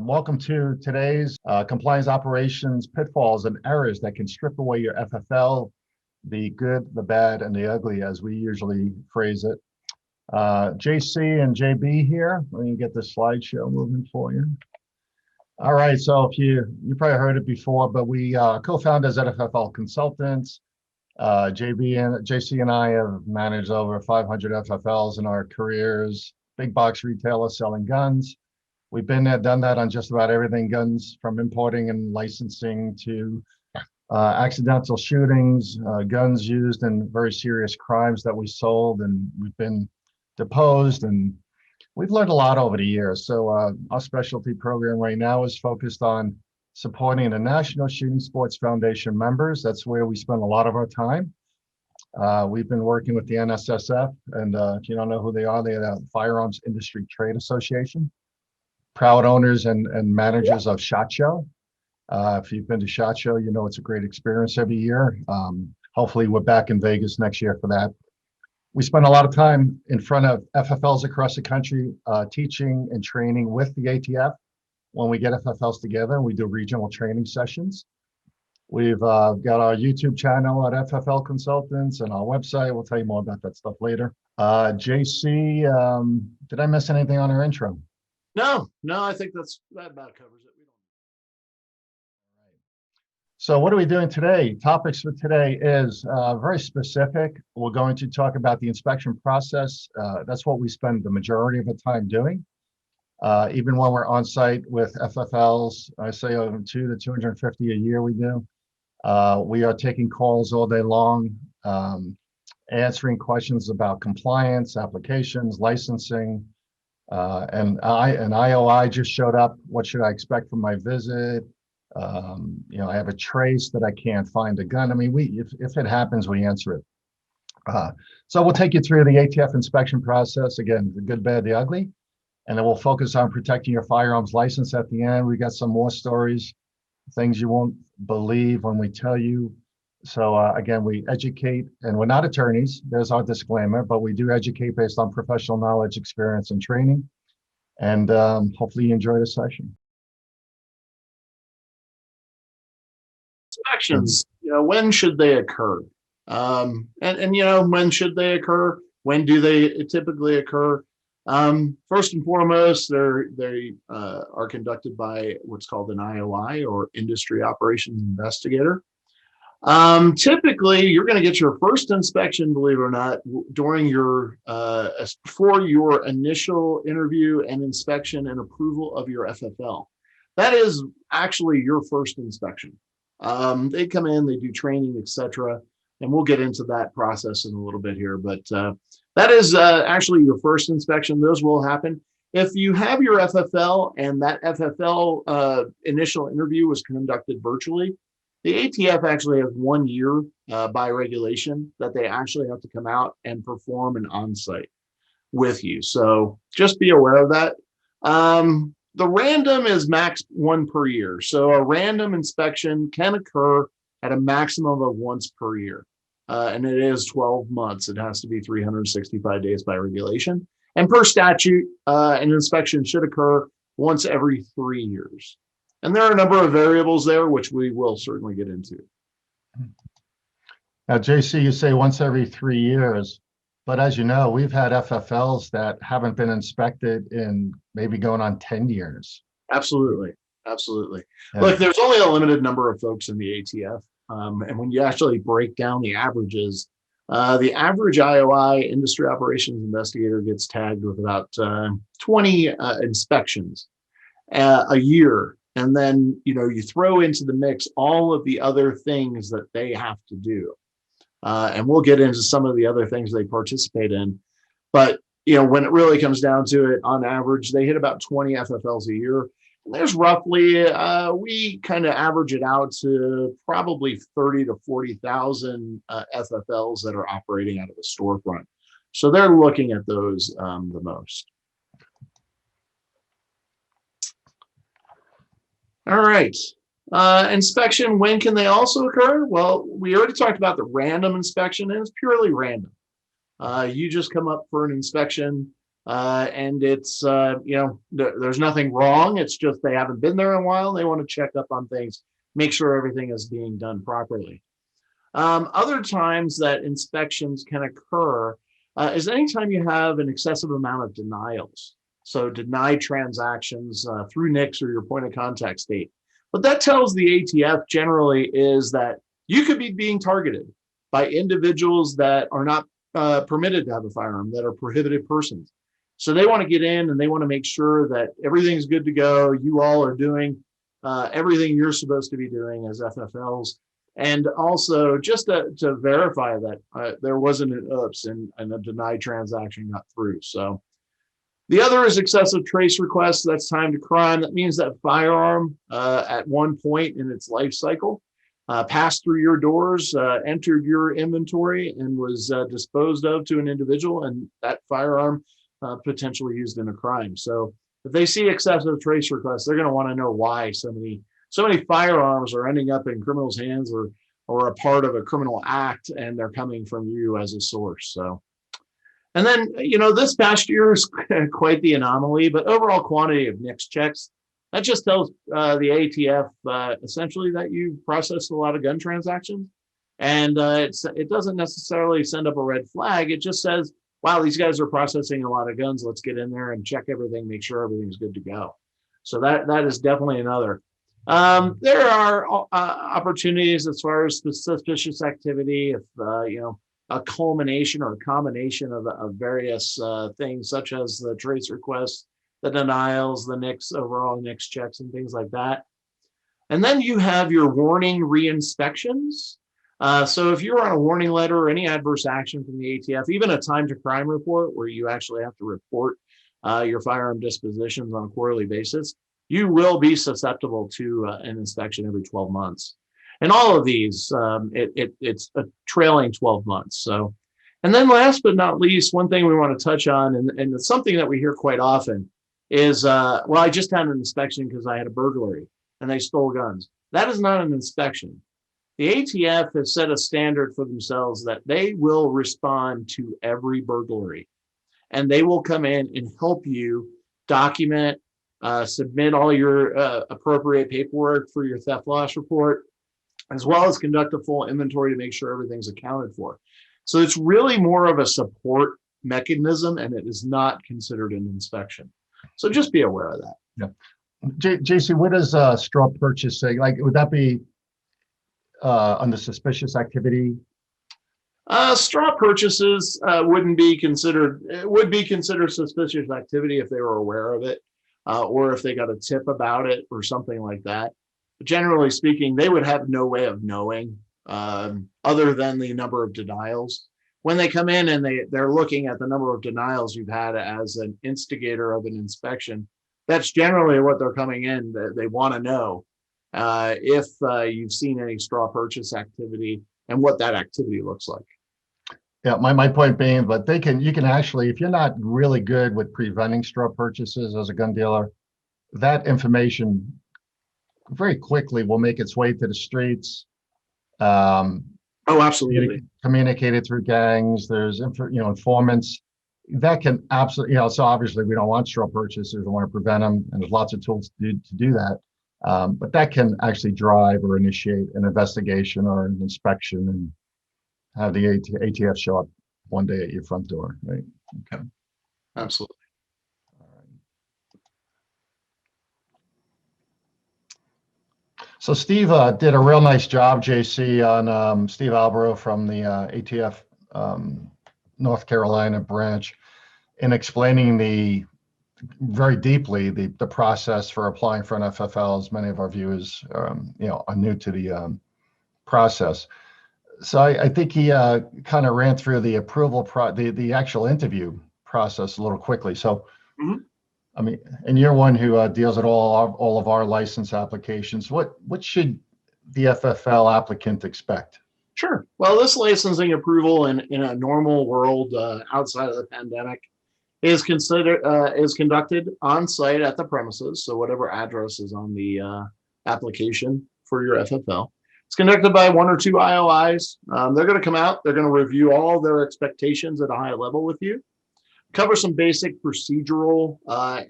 Welcome to today's compliance operations pitfalls and errors that can strip away your FFL, the good, the bad, and the ugly, as we usually phrase it. JC and JB here. Let me get the slideshow moving for you. All right, so if you probably heard it before, but we co-founders at FFL Consultants. JC and I have managed over 500 FFLs in our careers, big box retailer selling guns. We've been there, done that on just about everything, guns, from importing and licensing to accidental shootings, guns used in very serious crimes that we sold, and we've been deposed, and we've learned a lot over the years. So our specialty program right now is focused on supporting the National Shooting Sports Foundation members. That's where we spend a lot of our time. We've been working with the NSSF, and if you don't know who they are the Firearms Industry Trade Association. Proud owners and managers of SHOT Show. If you've been to SHOT Show, you know it's a great experience every year. Hopefully we're back in Vegas next year for that. We spend a lot of time in front of FFLs across the country, teaching and training with the ATF. When we get FFLs together, we do regional training sessions. We've got our YouTube channel at FFL Consultants and our website. We'll tell you more about that stuff later. JC, did I miss anything on our intro? No, I think that about covers it. So what are we doing today? Topics for today is very specific. We're going to talk about the inspection process. That's what we spend the majority of the time doing. Even when we're on site with FFLs, I say 200 to 250 a year we do. We are taking calls all day long, answering questions about compliance, applications, licensing. And IOI just showed up. What should I expect from my visit? I have a trace that I can't find a gun. I mean, if it happens, we answer it. So we'll take you through the ATF inspection process. Again, the good, bad, the ugly. And then we'll focus on protecting your firearms license at the end. We got some more stories, things you won't believe when we tell you. So again, we educate, and we're not attorneys. There's our disclaimer, but we do educate based on professional knowledge, experience, and training. And hopefully you enjoy the session. Inspections, when should they occur? When should they occur? When do they typically occur? First and foremost, they are conducted by what's called an IOI, or Industry Operations Investigator. Typically, you're going to get your first inspection, believe it or not, during your for your initial interview and inspection and approval of your FFL. That is actually your first inspection. They come in, they do training, etc., and we'll get into that process in a little bit here. But that is actually your first inspection. Those will happen. If you have your FFL and that FFL initial interview was conducted virtually, the ATF actually has 1 year by regulation that they actually have to come out and perform an on-site with you. So just be aware of that. The random is max 1 per year. So a random inspection can occur at a maximum of once per year. And it is 12 months. It has to be 365 days by regulation. And per statute, an inspection should occur once every 3 years. And there are a number of variables there, which we will certainly get into. Now, JC, you say once every 3 years, but as you know, we've had FFLs that haven't been inspected in maybe going on 10 years. Absolutely. Yeah. Look, there's only a limited number of folks in the ATF. And when you actually break down the averages, the average IOI, Industry Operations Investigator, gets tagged with about 20 inspections a year. And then, you throw into the mix all of the other things that they have to do. And we'll get into some of the other things they participate in. But, when it really comes down to it, on average, they hit about 20 FFLs a year. And there's roughly, we kind of average it out to probably 30 to 40,000 FFLs that are operating out of the storefront. So they're looking at those the most. All right. Inspection, when can they also occur? Well, we already talked about the random inspection, and it's purely random. You just come up for an inspection. And it's, there's nothing wrong. It's just they haven't been there in a while. They want to check up on things, make sure everything is being done properly. Other times that inspections can occur is anytime you have an excessive amount of denials. So denied transactions through NICS or your point of contact state. What that tells the ATF generally is that you could be being targeted by individuals that are not permitted to have a firearm, that are prohibited persons. So they want to get in and they want to make sure that everything's good to go. You all are doing everything you're supposed to be doing as FFLs. And also just to verify that there wasn't an oops and a denied transaction got through. So the other is excessive trace requests. That's time to crime. That means that firearm at one point in its life cycle passed through your doors, entered your inventory, and was disposed of to an individual, and that firearm potentially used in a crime. So if they see excessive trace requests, they're going to want to know why so many firearms are ending up in criminals' hands or a part of a criminal act, and they're coming from you as a source. So, and then, this past year is quite the anomaly, but overall quantity of NICS checks, that just tells the ATF essentially that you've processed a lot of gun transactions. And it doesn't necessarily send up a red flag. It just says, wow, these guys are processing a lot of guns. Let's get in there and check everything, make sure everything's good to go. So that is definitely another. There are opportunities as far as the suspicious activity, if a culmination or a combination of various things, such as the trace requests, the denials, the NICS, overall NICS checks, and things like that. And then you have your warning re-inspections. So if you're on a warning letter or any adverse action from the ATF, even a time to crime report where you actually have to report your firearm dispositions on a quarterly basis, you will be susceptible to an inspection every 12 months. And all of these, it's a trailing 12 months. So, and then last but not least, one thing we want to touch on, and it's something that we hear quite often, is, well, I just had an inspection because I had a burglary and they stole guns. That is not an inspection. The ATF has set a standard for themselves that they will respond to every burglary, and they will come in and help you document, submit all your appropriate paperwork for your theft loss report, as well as conduct a full inventory to make sure everything's accounted for. So it's really more of a support mechanism, and it is not considered an inspection. So just be aware of that. Yeah. JC, what does straw purchase say? Like, would that be under suspicious activity? Straw purchases would be considered suspicious activity if they were aware of it, or if they got a tip about it or something like that. But generally speaking, they would have no way of knowing other than the number of denials. When they come in and they're looking at the number of denials you've had as an instigator of an inspection, that's generally what they're coming in. They want to know if you've seen any straw purchase activity and what that activity looks like. Yeah, my point being, but you can actually, if you're not really good with preventing straw purchases as a gun dealer, that information very quickly will make its way to the streets. Oh, absolutely. Communicated through gangs. There's informants that can absolutely, so obviously we don't want straw purchases. We want to prevent them, and there's lots of tools to do that. But that can actually drive or initiate an investigation or an inspection and have the ATF show up one day at your front door, right? Okay. Absolutely. So Steve did a real nice job, JC, on Steve Albro from the ATF North Carolina branch in explaining very deeply the process for applying for an FFL, as many of our viewers are new to the process. So I think he kind of ran through the approval the actual interview process a little quickly. So, I mean, and you're one who deals with all of our license applications. What should the FFL applicant expect? Sure. Well, this licensing approval in a normal world outside of the pandemic is conducted on site at the premises. So whatever address is on the application for your FFL. It's conducted by one or two IOIs. They're going to come out. They're going to review all their expectations at a high level with you. cover some basic procedural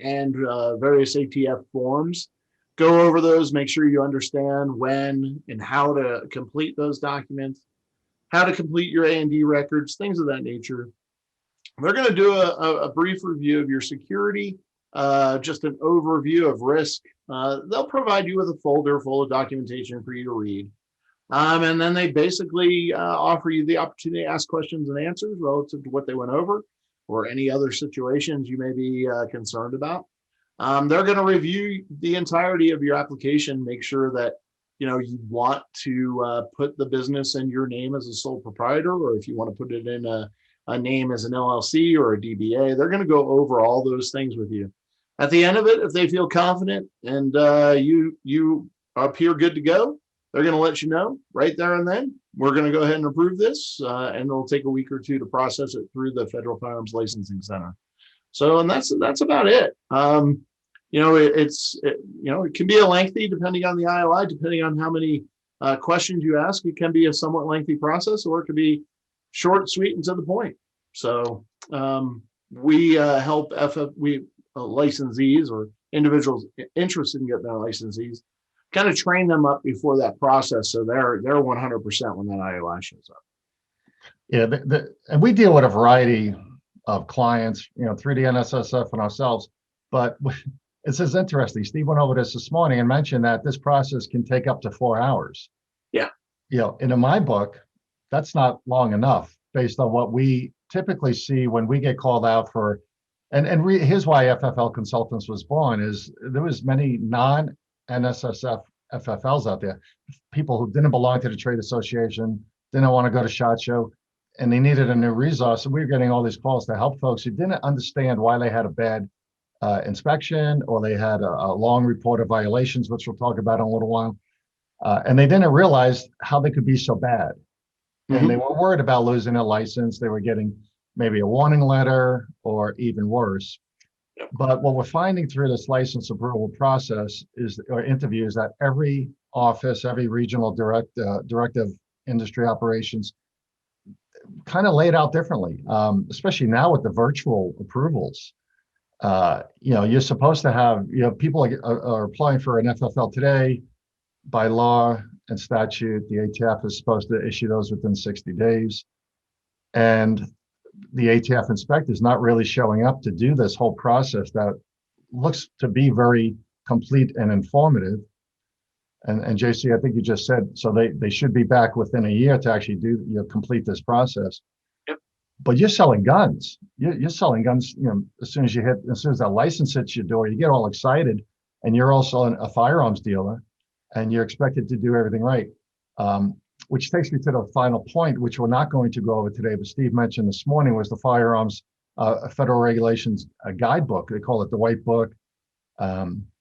and various ATF forms. Go over those, make sure you understand when and how to complete those documents, how to complete your A&D records, things of that nature. They're going to do a brief review of your security, just an overview of risk. They'll provide you with a folder full of documentation for you to read. And then they basically offer you the opportunity to ask questions and answers relative to what they went over or any other situations you may be concerned about. They're going to review the entirety of your application, make sure that you want to put the business in your name as a sole proprietor, or if you want to put it in a name as an LLC or a DBA. They're going to go over all those things with you. At the end of it, if they feel confident and you appear good to go, they're going to let you know right there and then. We're going to go ahead and approve this, and it'll take a week or two to process it through the Federal Firearms Licensing Center. So, and that's about it. It can be a lengthy, depending on the IOI, depending on how many questions you ask. It can be a somewhat lengthy process, or it could be short, sweet, and to the point. So we help licensees or individuals interested in getting their licensees, kind of train them up before that process, so they're 100% when that IOI shows up. Yeah, and we deal with a variety of clients, through the NSSF and ourselves, but it's just interesting. Steve went over this morning and mentioned that this process can take up to 4 hours. Yeah. And in my book, that's not long enough based on what we typically see when we get called out for, here's why FFL Consultants was born, is there was many non-NSSF FFLs out there, people who didn't belong to the trade association, didn't want to go to SHOT Show, and they needed a new resource. And we were getting all these calls to help folks who didn't understand why they had a bad inspection, or they had a long report of violations, which we'll talk about in a little while. And they didn't realize how they could be so bad. And they were worried about losing a license. They were getting maybe a warning letter or even worse. But what we're finding through this license approval process or interviews, that every office, every regional directive industry operations kind of laid out differently, especially now with the virtual approvals. You're supposed to have, people are applying for an FFL today. By law and statute, the ATF is supposed to issue those within 60 days. And the ATF inspector is not really showing up to do this whole process that looks to be very complete and informative. And JC, I think you just said, so they should be back within a year to actually complete this process. Yep. But you're selling guns. You're selling guns, as soon as that license hits your door, you get all excited, and you're also a firearms dealer, and you're expected to do everything right. Which takes me to the final point, which we're not going to go over today, but Steve mentioned this morning, was the Firearms Federal Regulations Guidebook. They call it the White Book.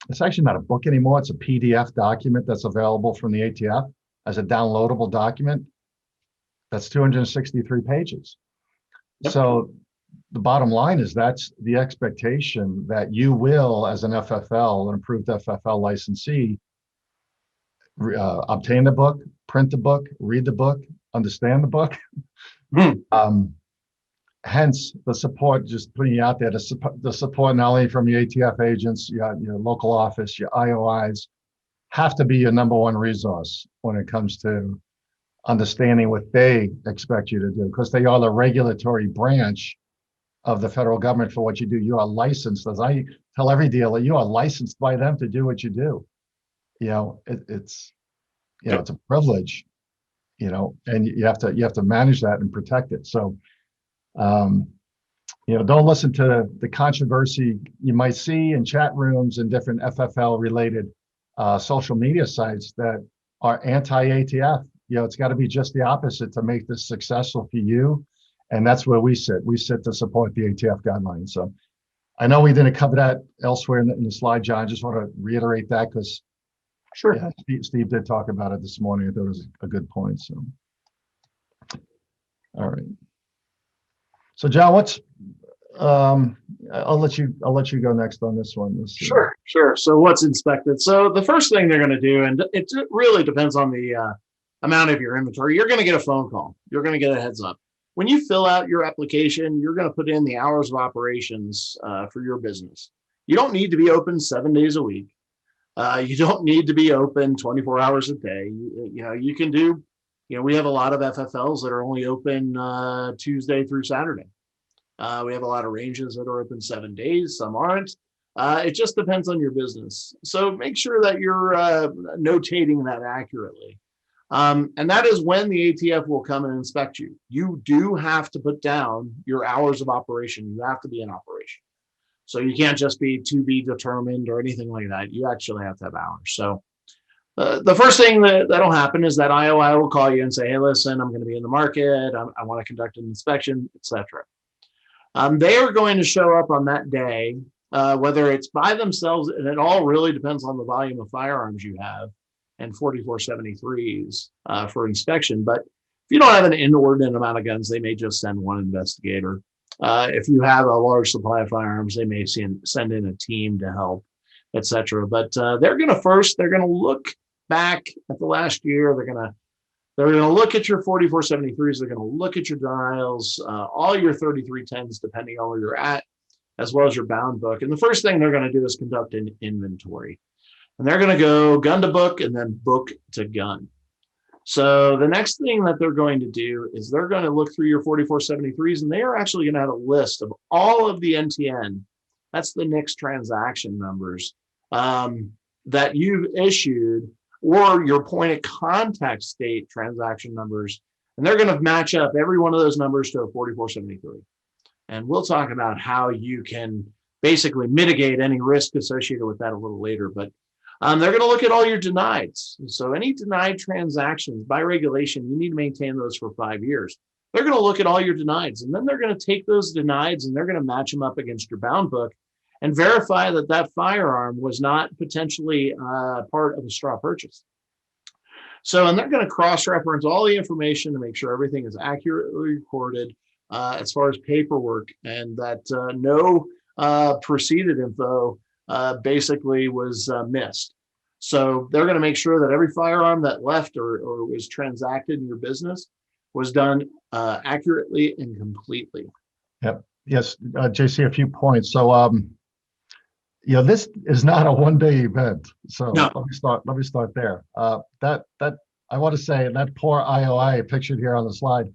It's actually not a book anymore. It's a PDF document that's available from the ATF as a downloadable document. That's 263 pages. Yep. So the bottom line is that's the expectation that you will, as an FFL, an approved FFL licensee, obtain the book, print the book, read the book, understand the book. Hence the support, just putting you out there, the support not only from your ATF agents, your local office, your IOIs, have to be your number one resource when it comes to understanding what they expect you to do, because they are the regulatory branch of the federal government for what you do. You are licensed, as I tell every dealer, you are licensed by them to do what you do. It's a privilege, and you have to manage that and protect it. So, don't listen to the controversy you might see in chat rooms and different FFL related social media sites that are anti-ATF. It's got to be just the opposite to make this successful for you. And that's where we sit. We sit to support the ATF guidelines. So I know we didn't cover that elsewhere in the slide, John. I just want to reiterate that because sure. Steve did talk about it this morning. I thought it was a good point. So, all right. So John, I'll let you go next on this one. Sure. So what's inspected? So the first thing they're going to do, and it really depends on the amount of your inventory, you're going to get a phone call. You're going to get a heads up. when you fill out your application, you're going to put in the hours of operations for your business. You don't need to be open 7 days a week. You don't need to be open 24 hours a day. You can do, we have a lot of FFLs that are only open Tuesday through Saturday. We have a lot of ranges that are open 7 days, some aren't. It just depends on your business. So make sure that you're notating that accurately. And that is when the ATF will come and inspect you. You do have to put down your hours of operation. You have to be in operation. So you can't just be to be determined or anything like that. You actually have to have hours. So the first thing that'll happen is that IOI will call you and say, hey, listen, I'm going to be in the market. I want to conduct an inspection, etc. They are going to show up on that day, whether it's by themselves, and it all really depends on the volume of firearms you have and 4473s for inspection. But if you don't have an inordinate amount of guns, they may just send one investigator. If you have a large supply of firearms, they may send in a team to help, etc. But they're going to look back at the last year. They're going to look at your 4473s. They're going to look at your denials, all your 3310s, depending on where you're at, as well as your bound book. And the first thing they're going to do is conduct an inventory. And they're going to go gun to book and then book to gun. So the next thing that they're going to do is they're going to look through your 4473s, and they are actually going to have a list of all of the NTN, that's the NICS transaction numbers, that you've issued, or your point of contact state transaction numbers. And they're going to match up every one of those numbers to a 4473. And we'll talk about how you can basically mitigate any risk associated with that a little later. But they're going to look at all your denieds. So any denied transactions, by regulation, you need to maintain those for 5 years. They're going to look at all your denieds, and then they're going to take those denieds and they're going to match them up against your bound book and verify that that firearm was not potentially part of a straw purchase. So, and they're going to cross-reference all the information to make sure everything is accurately recorded as far as paperwork, and that no preceded info basically was missed. So they're going to make sure that every firearm that left or was transacted in your business was done accurately and completely. Yep. Yes, JC, a few points. So, this is not a one-day event. So No. Let me start there. That I want to say that poor IOI pictured here on the slide.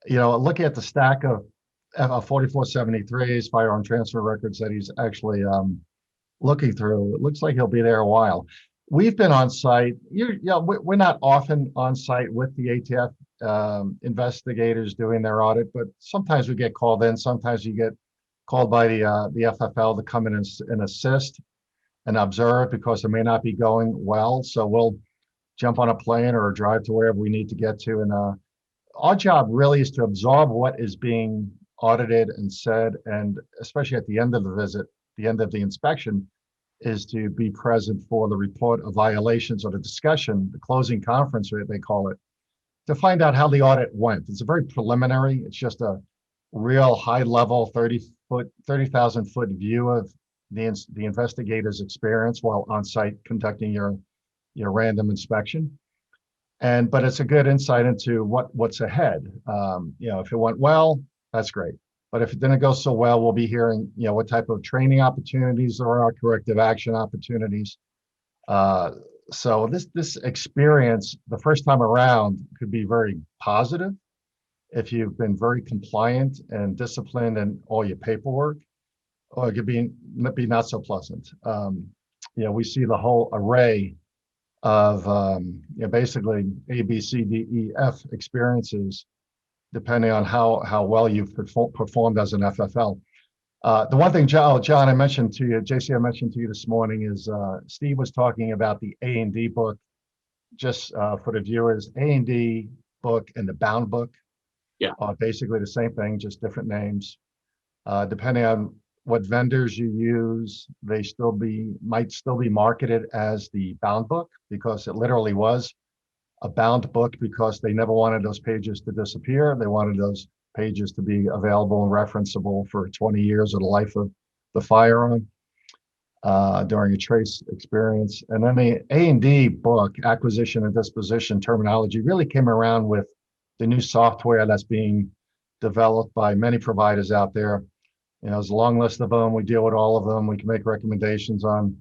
Looking at the stack of 4473s, firearm transfer records that he's actually looking through, it looks like he'll be there a while. We've been on site. We're not often on site with the ATF investigators doing their audit, but sometimes we get called in. Sometimes you get called by the FFL to come in and assist and observe because it may not be going well. So we'll jump on a plane or drive to wherever we need to get to. And our job really is to absorb what is being audited and said, and especially at the end of the visit, the end of the inspection, is to be present for the report of violations or the discussion, the closing conference, they call it, to find out how the audit went. It's a very preliminary, it's just a real high level 30,000 foot view of the investigator's experience while on site conducting your random inspection. But it's a good insight into what's ahead. If it went well, that's great. But if it didn't go so well, we'll be hearing, what type of training opportunities there are, corrective action opportunities. So this experience, the first time around, could be very positive if you've been very compliant and disciplined in all your paperwork, or it could be not so pleasant. We see the whole array of basically A, B, C, D, E, F experiences, depending on how well you've performed as an FFL. The one thing, John, I mentioned to you, JC, I mentioned to you this morning is Steve was talking about the A&D book. Just for the viewers, A&D book and the bound book are basically the same thing, just different names. Depending on what vendors you use, they might still be marketed as the bound book, because it literally was a bound book because they never wanted those pages to disappear. They wanted those pages to be available and referenceable for 20 years of the life of the firearm during a trace experience. And then the A&D book, acquisition and disposition terminology, really came around with the new software that's being developed by many providers out there. There's a long list of them. We deal with all of them. We can make recommendations on,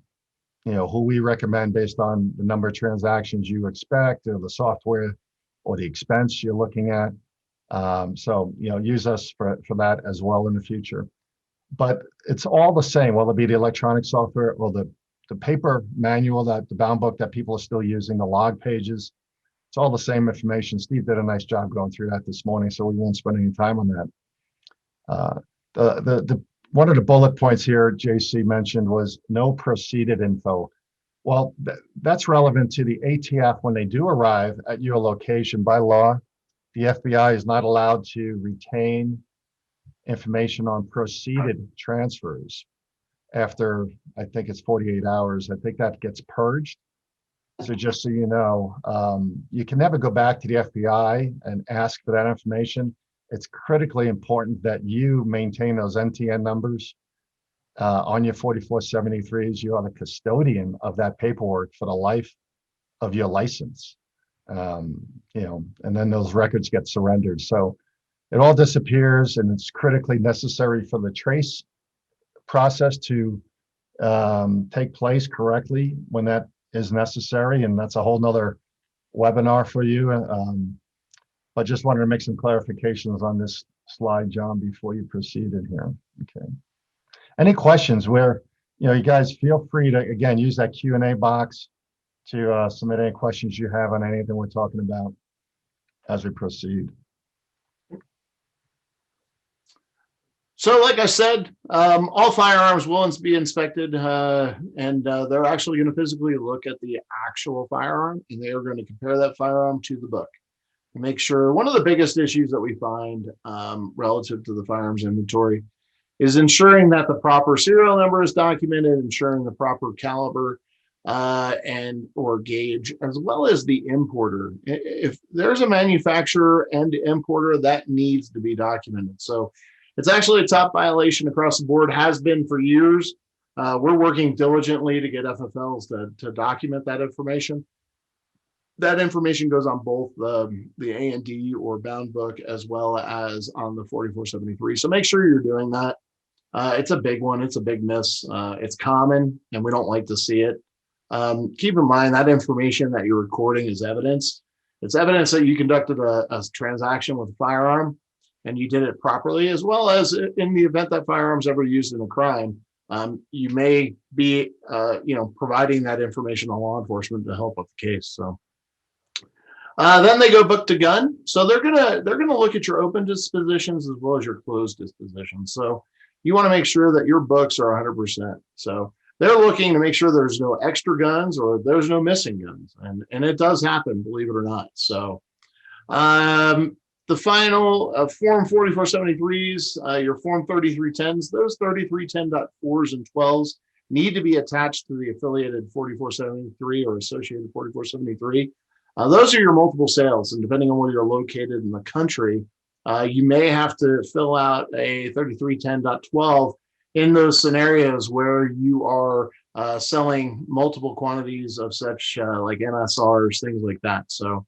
who we recommend based on the number of transactions you expect, or the software, or the expense you're looking at. So, use us for that as well in the future. But it's all the same, whether it be the electronic software or the paper manual, the bound book that people are still using, the log pages. It's all the same information. Steve did a nice job going through that this morning, so we won't spend any time on that. One of the bullet points here JC mentioned was no proceeded info. Well, that's relevant to the ATF when they do arrive at your location. By law, the FBI is not allowed to retain information on proceeded transfers after, I think it's 48 hours. I think that gets purged. So just so you know, you can never go back to the FBI and ask for that information. It's critically important that you maintain those NTN numbers on your 4473s. You are the custodian of that paperwork for the life of your license. And then those records get surrendered. So it all disappears, and it's critically necessary for the trace process to take place correctly when that is necessary. And that's a whole nother webinar for you. But just wanted to make some clarifications on this slide, John, before you proceeded here. Okay. Any questions where, you guys feel free to, again, use that Q&A box to submit any questions you have on anything we're talking about as we proceed. So like I said, all firearms will be inspected, and they're actually going to physically look at the actual firearm, and they are going to compare that firearm to the book. Make sure, one of the biggest issues that we find relative to the firearms inventory is ensuring that the proper serial number is documented, ensuring the proper caliber and or gauge, as well as the importer. If there's a manufacturer and importer, that needs to be documented. So it's actually a top violation across the board, has been for years. We're working diligently to get FFLs to document that information. That information goes on both the A&D or bound book as well as on the 4473. So make sure you're doing that. It's a big one. It's a big miss. It's common, and we don't like to see it. Keep in mind that information that you're recording is evidence. It's evidence that you conducted a transaction with a firearm and you did it properly, as well as in the event that firearms ever used in a crime, you may be, providing that information to law enforcement to help with the case. So. Then they go book to gun. So they're gonna look at your open dispositions as well as your closed dispositions. So you want to make sure that your books are 100%. So they're looking to make sure there's no extra guns or there's no missing guns, and it does happen, believe it or not. So the final form 4473s, your form 3310s, those 3310.4s and 12s need to be attached to the affiliated 4473 or associated 4473. Those are your multiple sales, and depending on where you're located in the country, you may have to fill out a 3310.12 in those scenarios where you are selling multiple quantities of such like MSRs, things like that. So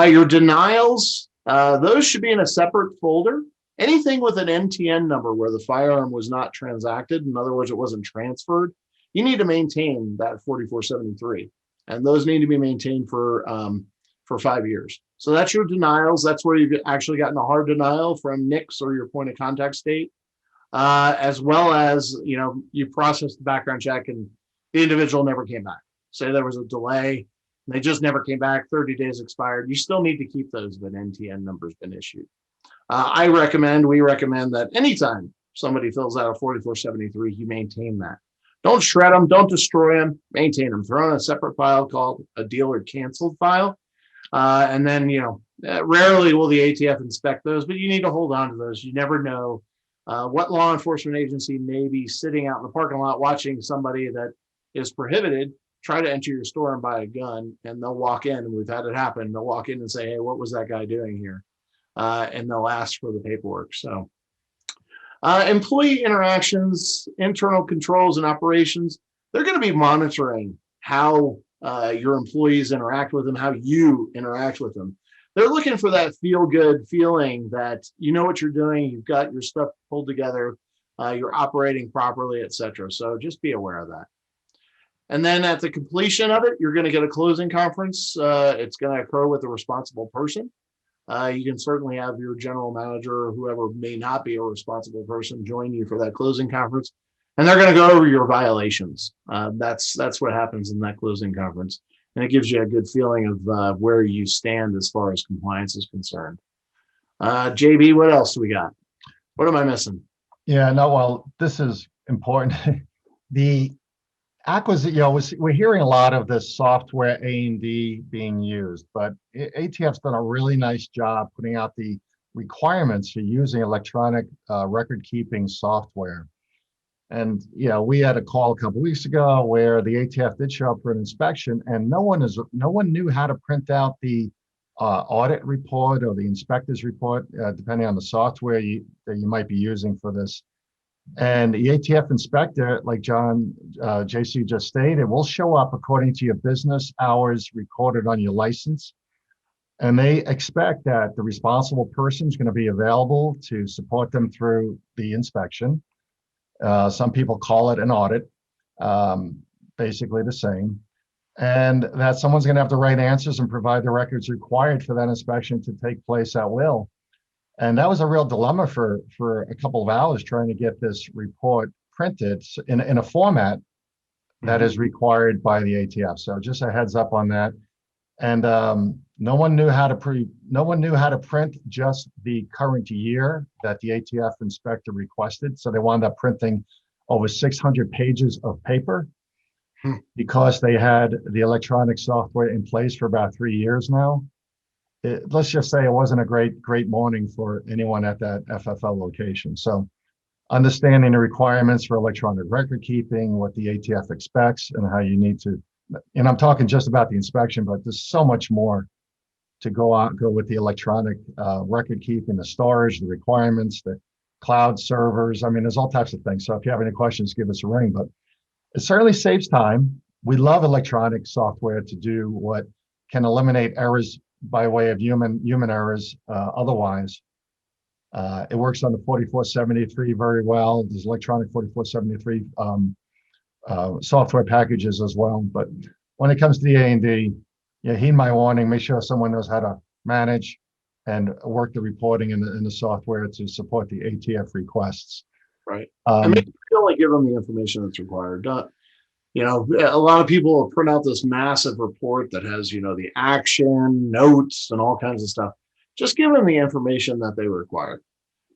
your denials, those should be in a separate folder. Anything with an NTN number where the firearm was not transacted, in other words, it wasn't transferred, you need to maintain that 4473. And those need to be maintained for 5 years. So that's your denials. That's where you've actually gotten a hard denial from NICS or your point of contact state, as well as, you processed the background check and the individual never came back. Say there was a delay and they just never came back, 30 days expired. You still need to keep those if an NTN number's been issued. We recommend that anytime somebody fills out a 4473, you maintain that. Don't shred them, don't destroy them, maintain them. Throw in a separate file called a dealer canceled file. And then, rarely will the ATF inspect those, but you need to hold on to those. You never know what law enforcement agency may be sitting out in the parking lot watching somebody that is prohibited try to enter your store and buy a gun, and they'll walk in, and we've had it happen. They'll walk in and say, hey, what was that guy doing here? And they'll ask for the paperwork. So employee interactions, internal controls and operations, they're going to be monitoring how your employees interact with them, how you interact with them. they're looking for that feel good feeling that you know what you're doing, you've got your stuff pulled together, you're operating properly, etc. So just be aware of that. And then at the completion of it, you're going to get a closing conference. It's going to occur with a responsible person. You can certainly have your general manager or whoever may not be a responsible person join you for that closing conference. And they're going to go over your violations. That's what happens in that closing conference. And it gives you a good feeling of where you stand as far as compliance is concerned. JB, what else do we got? What am I missing? Yeah, no, well, this is important. The acquisition, we're hearing a lot of this software A&D being used, but ATF's done a really nice job putting out the requirements for using electronic record keeping software. And we had a call a couple weeks ago where the ATF did show up for an inspection, and no one knew how to print out the audit report or the inspector's report, depending on the software that you might be using for this. And the ATF inspector, like JC just stated, will show up according to your business hours recorded on your license. And they expect that the responsible person is going to be available to support them through the inspection. Some people call it an audit, basically the same. And that someone's going to have the right answers and provide the records required for that inspection to take place at will. And that was a real dilemma for a couple of hours trying to get this report printed in a format that is required by the ATF. So just a heads up on that. And no one knew how to print just the current year that the ATF inspector requested. So they wound up printing over 600 pages of paper because they had the electronic software in place for about 3 years now. Let's just say it wasn't a great morning for anyone at that FFL location. So understanding the requirements for electronic record keeping, what the ATF expects, and how you need to, and I'm talking just about the inspection, but there's so much more to go with the electronic record keeping, the storage, the requirements, the cloud servers. I mean, there's all types of things. So if you have any questions, give us a ring, but it certainly saves time. We love electronic software to do what can eliminate errors by way of human errors. Otherwise, it works on the 4473 very well. There's electronic 4473 software packages as well. But when it comes to the A&D, heed my warning. Make sure someone knows how to manage and work the reporting in the software to support the ATF requests. Right. I mean, you only give them the information that's required. A lot of people will print out this massive report that has, the action, notes, and all kinds of stuff. Just give them the information that they require.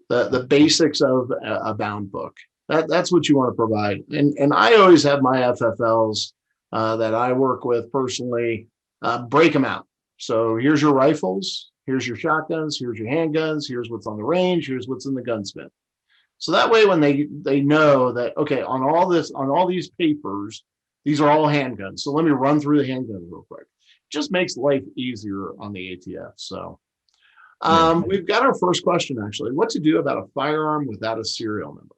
The basics of a bound book. That's what you want to provide. And I always have my FFLs that I work with personally, break them out. So here's your rifles, here's your shotguns, here's your handguns, here's what's on the range, here's what's in the gunsmith. So that way, when they know that, okay, on all these papers, these are all handguns. So let me run through the handguns real quick. Just makes life easier on the ATF. So we've got our first question, actually. What to do about a firearm without a serial number?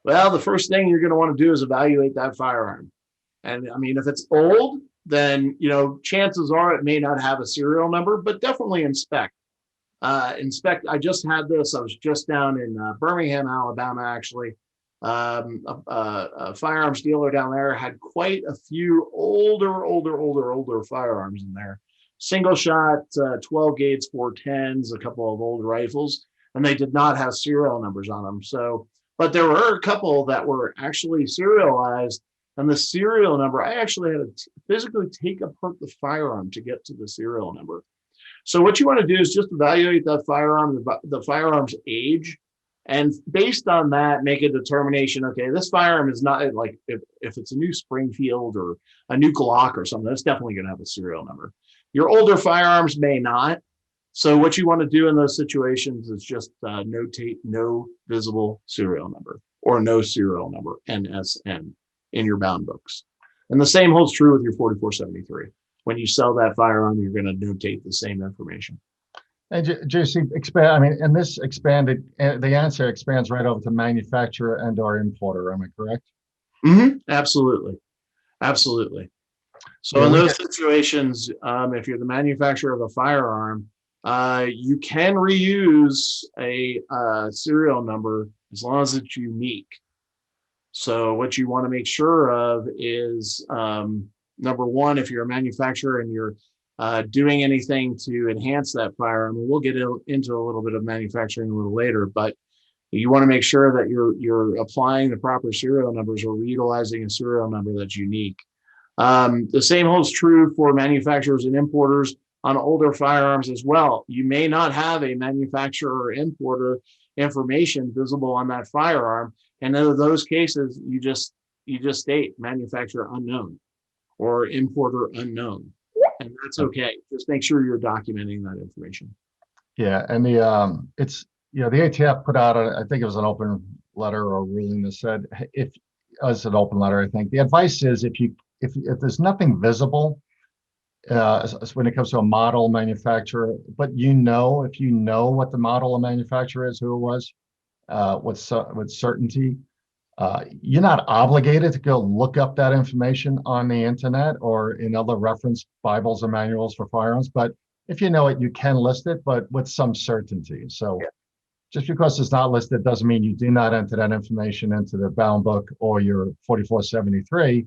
Well, the first thing you're going to want to do is evaluate that firearm. And I mean, if it's old, then, chances are it may not have a serial number, but definitely inspect. I just had this. I was just down in Birmingham, Alabama, actually. A firearms dealer down there had quite a few older firearms in there. Single shot, 12 gauge 410s, a couple of old rifles, and they did not have serial numbers on them. So, but there were a couple that were actually serialized, and the serial number, I actually had to physically take apart the firearm to get to the serial number. So what you want to do is just evaluate that firearm, the firearm's age, and based on that, make a determination. Okay, this firearm is not like if it's a new Springfield or a new Glock or something, that's definitely going to have a serial number. Your older firearms may not. So what you want to do in those situations is just notate no visible serial number or no serial number, NSN, in your bound books. And the same holds true with your 4473. When you sell that firearm, you're going to notate the same information. And JC, the answer expands right over to manufacturer and/or importer. Am I correct? Mm-hmm. Absolutely. So in those situations, if you're the manufacturer of a firearm, You can reuse a serial number as long as it's unique. So what you want to make sure of is, number one, if you're a manufacturer and you're doing anything to enhance that firearm, and we'll get into a little bit of manufacturing a little later, but you want to make sure that you're applying the proper serial numbers or utilizing a serial number that's unique. The same holds true for manufacturers and importers on older firearms as well. You may not have a manufacturer or importer information visible on that firearm, and in those cases, you just state manufacturer unknown or importer unknown, and that's okay. Just make sure you're documenting that information. Yeah, and it's the ATF put out I think it was an open letter or ruling that said if as an open letter, I think the advice is if there's nothing visible when it comes to a model manufacturer, but if you know what the model of manufacturer is, who it was, with certainty, you're not obligated to go look up that information on the internet or in other reference Bibles or manuals for firearms. But if you know it, you can list it, but with some certainty. So just because it's not listed doesn't mean you do not enter that information into the bound book or your 4473,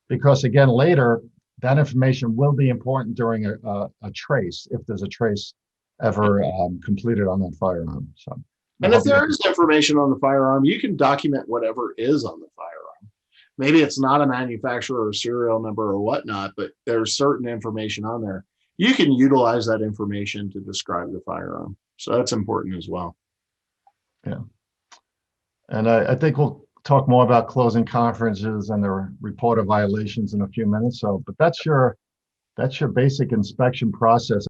because again, later, that information will be important during a trace, if there's a trace ever completed on that firearm. So. And if there is information on the firearm, you can document whatever is on the firearm. Maybe it's not a manufacturer or serial number or whatnot, but there's certain information on there. You can utilize that information to describe the firearm. So that's important as well. Yeah. And I think we'll talk more about closing conferences and the report of violations in a few minutes. So, but that's your basic inspection process.